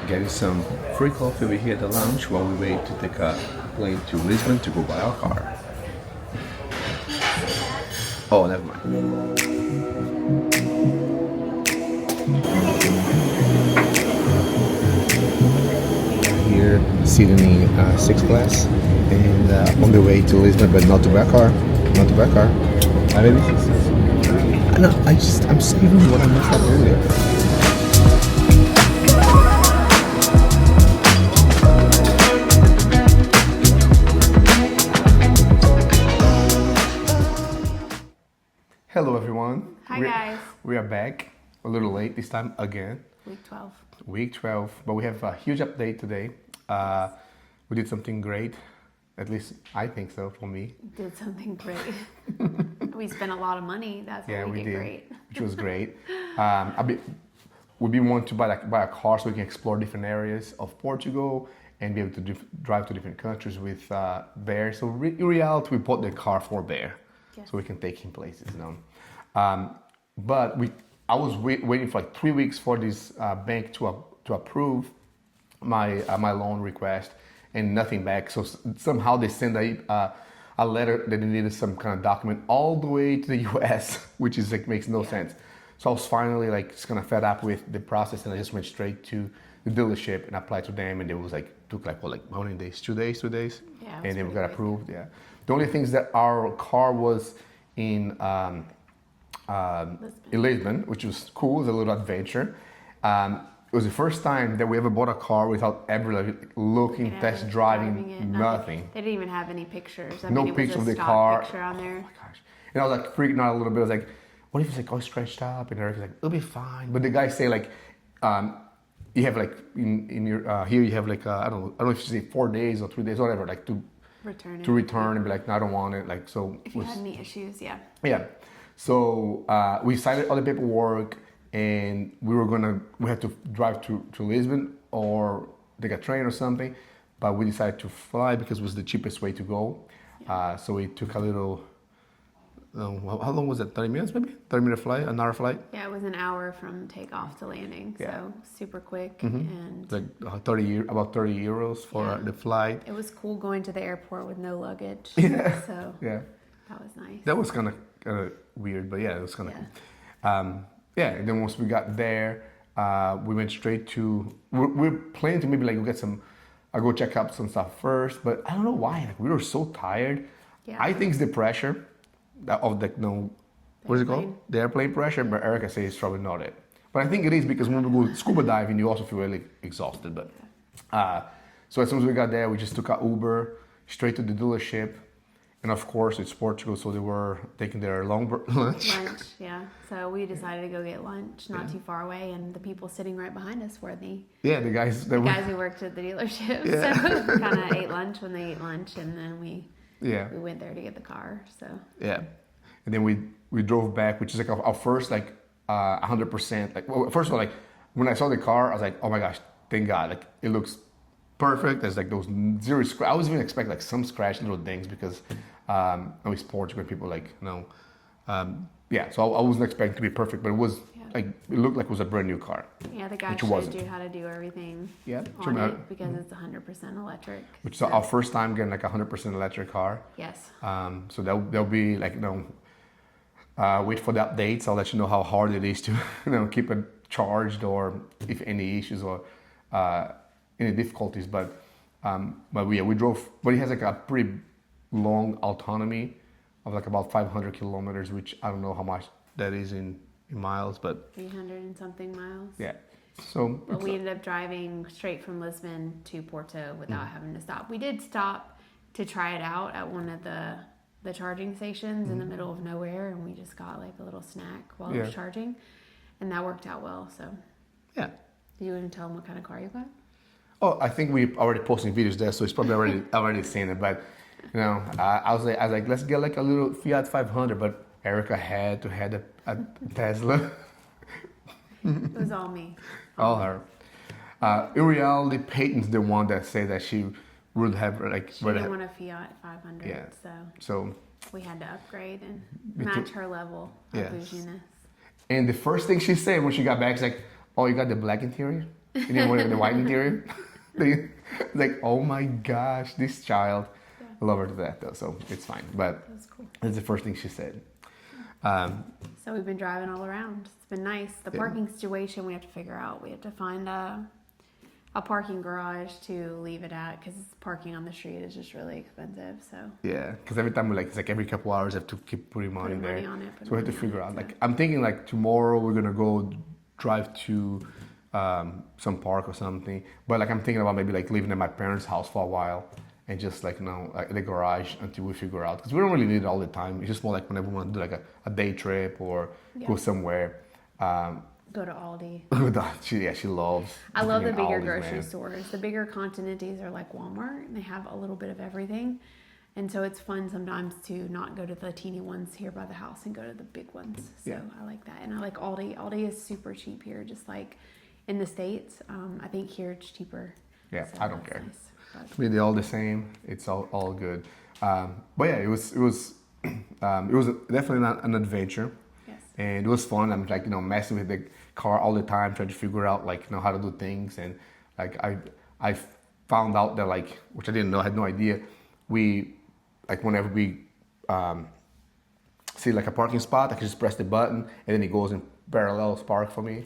Getting some free coffee over here at the lounge while we wait to take a plane to Lisbon to go buy our car. Oh, never mind. Here, sitting in sixth class and on the way to Lisbon, but not to buy a car. Not to buy a car. Maybe. No, I'm saving what I messed up earlier. Hello everyone. Hi guys. We are back a little late this time again. Week 12. Week 12, but we have a huge update today. We did something great, at least I think so for me. Did something great. We spent a lot of money. That's what we did great. Which was great. We've been wanting to buy a car so we can explore different areas of Portugal and be able to drive to different countries with Bear. So in reality, we bought the car for Bear. Yes. So we can take him places, you know. But I was waiting for like 3 weeks for this bank to approve my loan request, and nothing back. So somehow they sent a letter that they needed some kind of document all the way to the U.S., which is like makes no sense. So I was finally like just kind of fed up with the process, and I just went straight to the dealership and applied to them, and it was like took like how many days? 2 days, 2 days, and then we got approved. Yeah. The only thing is that our car was in Lisbon, which was cool. It was a little adventure. It was the first time that we ever bought a car without ever like looking, test driving it, nothing. They didn't even have any pictures. No picture of the car. Picture on there. Oh my gosh! And I was like freaking out a little bit. I was like, "What if it's like all stretched up?" And Eric's like, "It'll be fine." But the guys say like, you have like in your here you have like I don't know if you say 4 days or 3 days, whatever, like to return and be like, no, I don't want it. Like so. If you had any issues, yeah. Yeah. So we signed all the paperwork, and we had to drive to Lisbon or take a train or something, but we decided to fly because it was the cheapest way to go. Yeah. So we took a little. How long was it? 30 minutes maybe? 30-minute flight, an hour flight? Yeah, it was an hour from takeoff to landing, so super quick. And like about 30 euros for the flight. It was cool going to the airport with no luggage. Yeah. So that was nice. That was kind of weird, but yeah, it was kind of cool. And then once we got there, we went straight to. We're planning to maybe like I'll go check out some stuff first, but I don't know why. Like we were so tired. Yeah. I think it's the pressure of the what is it called? The airplane pressure, but Erica says it's probably not it. But I think it is because when we go scuba diving, you also feel really exhausted. But so as soon as we got there, we just took an Uber straight to the dealership. And of course, it's Portugal, so they were taking their lunch. Lunch, yeah. So we decided to go get lunch not too far away, and the people sitting right behind us were the guys who worked at the dealership. Yeah. So we kind of ate lunch when they ate lunch, and then we went there to get the car. So and then we drove back, which is like our first like 100%. Like first of all, like when I saw the car, I was like, oh my gosh, thank God! Like it looks perfect. There's like those zero scratch. I was even expecting like some scratch little things because. It's Portugal, people like so I wasn't expecting to be perfect, but it was like it looked like it was a brand new car. Yeah, the guy showed you how to do everything on it because it's 100% electric. Which is our first time getting like a 100% electric car. Yes. So there'll be like wait for the updates. I'll let you know how hard it is to keep it charged or if any issues or any difficulties. But we drove, but it has like a pretty long autonomy of like about 500 kilometers, which I don't know how much that is in miles, but 300 and something miles. Yeah. So but we ended up driving straight from Lisbon to Porto without having to stop. We did stop to try it out at one of the charging stations in the middle of nowhere, and we just got like a little snack while it was charging, and that worked out well. So yeah. Do you want to tell them what kind of car you got? Oh, I think we already posting videos there, so it's probably already seen it, but. I was like, let's get like a little Fiat 500, but Erica had to have a Tesla. It was all me. All her. In reality, Peyton's the one that said that she would have like. She didn't want a Fiat 500, yeah. So we had to upgrade and match her level of bouginess. And the first thing she said when she got back is like, "Oh, you got the black interior?" And then one of the white interior. Like, oh my gosh, this child. I love her to death though, so it's fine. But That's cool. that's the first thing she said. So we've been driving all around. It's been nice. The parking situation we have to figure out. We have to find a parking garage to leave it at because parking on the street is just really expensive. So Yeah, because every time it's like every couple hours I have to keep putting money there. money on it, So we have to figure out. Like I'm thinking like tomorrow we're gonna go drive to some park or something. But like I'm thinking about maybe like living at my parents' house for a while and just like like the garage until we figure out because we don't really need it all the time. It's just more like whenever we want to do like a day trip or go somewhere. Go to Aldi. she loves. I love the freaking bigger Aldi's, grocery man. stores. The bigger Continentes are like Walmart, and they have a little bit of everything. And so it's fun sometimes to not go to the teeny ones here by the house and go to the big ones. So Yeah. I like that. And I like Aldi. Aldi is super cheap here, just like in the States. I think here it's cheaper. Yeah, So I don't that's care. nice. But To me, they're all the same. It's all good. But yeah, it was definitely not an adventure. yes. And it was fun. I'm like, messing with the car all the time, trying to figure out like, how to do things. And like, I found out that like, which I didn't know, I had no idea. We, like whenever we see like a parking spot, I can just press the button and then it goes in parallel park for me.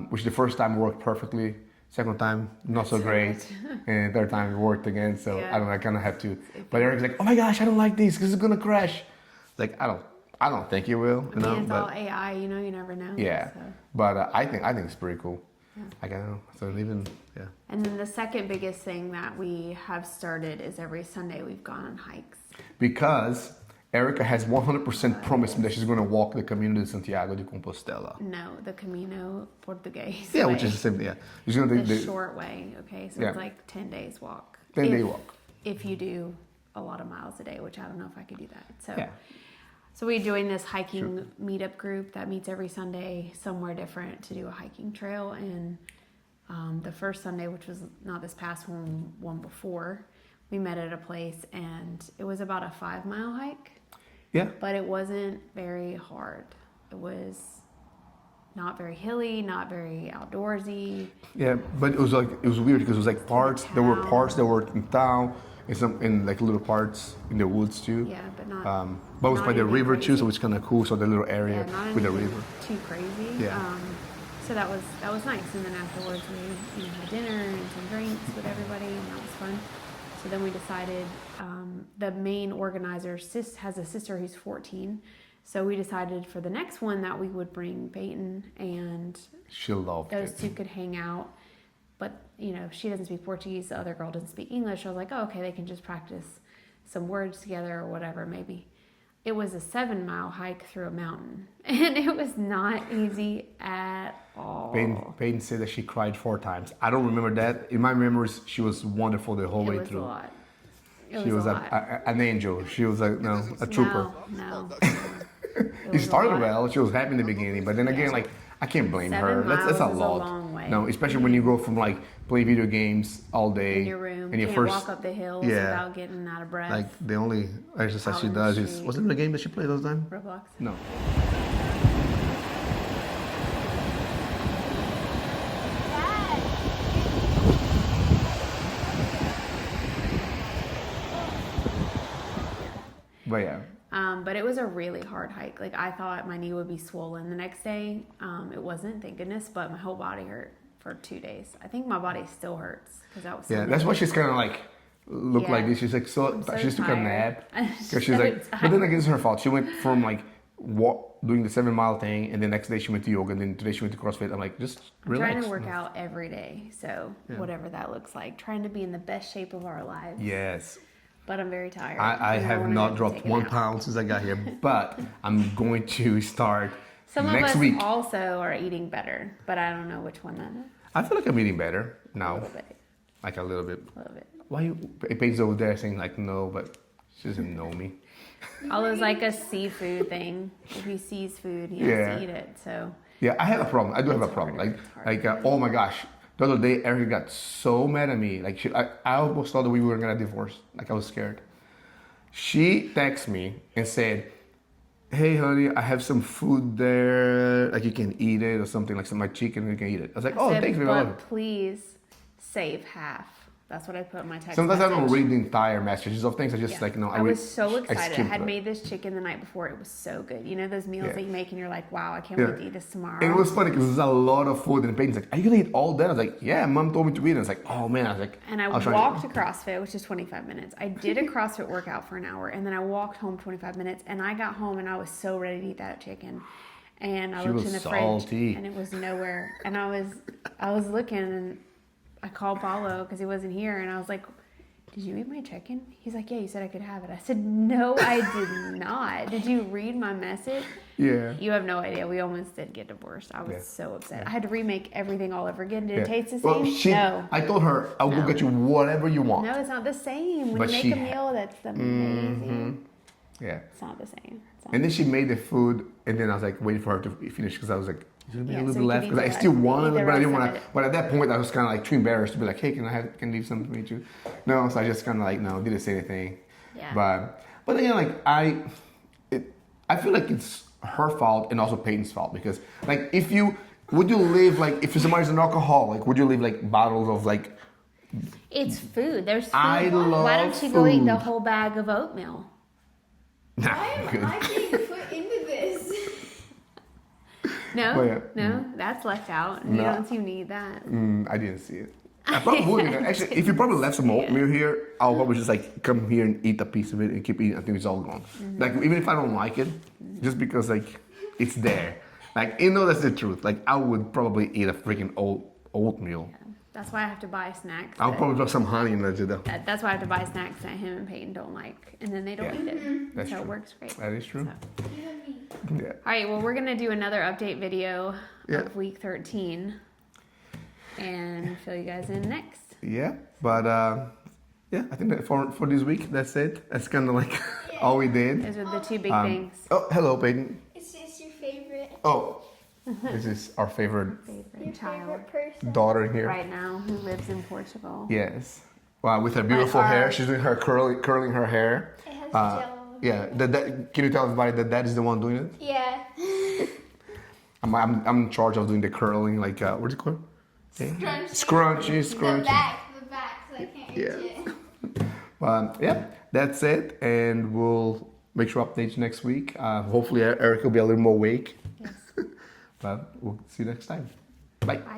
Which the first time worked perfectly. Second time, not so great. And third time it worked again. So Yeah. I don't know, I kind of have to. But Eric's like, oh my gosh, I don't like this because it's going to crash. Like, I don't think it will. I mean, it's all AI, you never know. Yeah, So. but I think it's pretty cool. I don't know. So even And then the second biggest thing that we have started is every Sunday we've gone on hikes. because Erica has 100% promised me that she's going to walk the Camino de Santiago de Compostela. No, the Camino Portuguese. Yeah, way. which is the same. Yeah, she's going to the short way. Okay, so Yeah. it's like 10 days walk. 10-day If- walk. If you do a lot of miles a day, which I don't know if I could do that. So, Yeah. so we joined this hiking meetup group that meets every Sunday somewhere different to do a hiking trail. And the first Sunday, which was not this past one before, we met at a place and it was about a 5-mile hike. Yeah. But it wasn't very hard. It was not very hilly, not very outdoorsy. Yeah, but it was weird because it was like parts. There were town. parts that were in town, and some in like little parts in the woods too. Yeah, but not. But it was not by the anything river too, crazy. so it's kind of cool. So the little area Yeah, not with the anything river. too crazy. Yeah. So that was nice. And then afterwards we had dinner and some drinks with everybody, and that was fun. So then we decided the main organizer has a sister who's 14. So we decided for the next one that we would bring Peyton and She loved those it. two could hang out. But, she doesn't speak Portuguese, the other girl doesn't speak English. I was like, oh, okay, they can just practice some words together or whatever, maybe. It was a 7-mile hike through a mountain, and it was not easy at all. Peyton said that she cried 4 times. I don't remember that. In my memories, she was wonderful the whole way It was through. a lot. It She was a lot. an angel. She was a trooper. No. It was a started lot. well. She was happy in the beginning, but then again, like I can't blame 7 her. That's a miles is a lot. long way. No, especially when you go from like playing video games all day In your room, and your can't first walk up the hills yeah. without getting out of breath. like the only exercise Out she in the does is street. was it the game that she played those time? Roblox. No. But yeah. But it was a really hard hike. Like I thought my knee would be swollen the next day. It wasn't, thank goodness, but my whole body hurt for 2 days. I think my body still hurts because that was. Yeah, that's why she's kind of like look Yeah. like this. She's like so. so She just took a tired. nap I'm because so she's like. But then tired. again, it's her fault. She went from like doing the 7-mile thing, and the next day she went to yoga, and then today she went to CrossFit. I'm like, just relax. Trying to work out every day, so whatever that looks like. Trying to be in the best shape of our lives. Yes, But I'm very tired. I and have wanna not take dropped a 1 nap. pound since I got here, but I'm going to start Some next of us week. also are eating better, but I don't know which one that is. I feel like I'm eating better A now, little bit. like a little bit. A little bit. Why you? Paige's over there saying like no, but she doesn't know me. Olive's like a seafood thing. If he sees food, he has Yeah. to eat it. So Yeah, I have a problem. I do have a It's problem. harder. Like, It's harder. oh my gosh, the other day Erica got so mad at me. Like, I almost thought that we were gonna divorce. Like, I was scared. She texted me and said, hey honey, I have some food there, like you can eat it or something, like some my chicken, you can eat it. I was like, I oh, said, thanks very much. but please save half. That's what I put in my text Sometimes I don't message. read the entire messages of things. I just like, no, I was so excited. I skim had through it. made this chicken the night before. It was so good. You know those meals Yeah. that you make and you're like, wow, I can't Yeah. wait to eat this tomorrow. And it was funny because there's a lot of food, and Peyton's like, "Are you gonna eat all that?" I was like, "Yeah, Mom told me to eat." And I was like, "Oh man!" I was like, And I was trying walked to CrossFit, which is 25 minutes. I did a CrossFit workout for an hour, and then I walked home 25 minutes. And I got home, and I was so ready to eat that chicken. And I She looked was in the salty. fridge, and it was nowhere. And I was looking, and I called Paulo because he wasn't here, and I was like, "Did you eat my chicken?" He's like, "Yeah, you said I could have it." I said, "No, I did not. Did you read my message?" Yeah. You have no idea. We almost did get divorced. I was Yeah. so upset. I had to remake everything all over again. Did Yeah. it taste the Well, same? No. I told her I'll go No. get you whatever you want. No, it's not the same. When But you she make a meal that's amazing, Yeah. it's not the same. It's not And then she made the food, and then I was like waiting for her to finish because I was like, "Is there Yeah, a little so bit you left?" could Because eat I the still rest. wanted Eat it, the but I didn't rest want of to. it. But at that point, I was kind of like too embarrassed to be like, "Hey, can I leave something for you too?" No, so I just kind of like no, didn't say anything. Yeah. But again, like I feel like it's her fault and also Peyton's fault because like would you leave like if somebody's an alcoholic, would you leave like bottles of like It's food. There's food. I Why don't love you go eat the food. whole bag of oatmeal? nah, Why am good. I being put into this? No, Well, yeah. no, that's left out. You No. don't seem to need that. I didn't see it. I probably would. Actually, if you probably left some oatmeal here, I'll probably just like come here and eat a piece of it and keep eating until it's all gone. Like even if I don't like it, just because like it's there. Like that's the truth. Like I would probably eat a freaking oatmeal. That's why I have to buy snacks. I'll that- probably put some honey in there too. Though. That's why I have to buy snacks that him and Peyton don't like, and then they don't Yeah. eat it. That's so it true. works great. That is true. So. Yeah. All right, well, we're going to do another update video Yeah. of week 13 and fill you guys in next. Yeah. But yeah, I think that for this week, that's it. That's kind of like all we did. Those are the two big Um, things. Oh, hello, Peyton. Is this your favorite? Oh, this is our favorite Your Favorite child favorite person? daughter here. right now who lives in Portugal. Yes. Wow, with her beautiful our- hair. She's doing her curling her hair. It has Uh, gel. Yeah. Can you tell everybody that that is the one doing it? Yeah. I'm in charge of doing the curling, like what's it called? Yeah. Scrunchy. The back, so I can't reach Yeah. it. Yeah, that's it, and we'll make sure updates next week. Hopefully, Eric will be a little more awake. Yes. But we'll see you next time. Bye. Bye.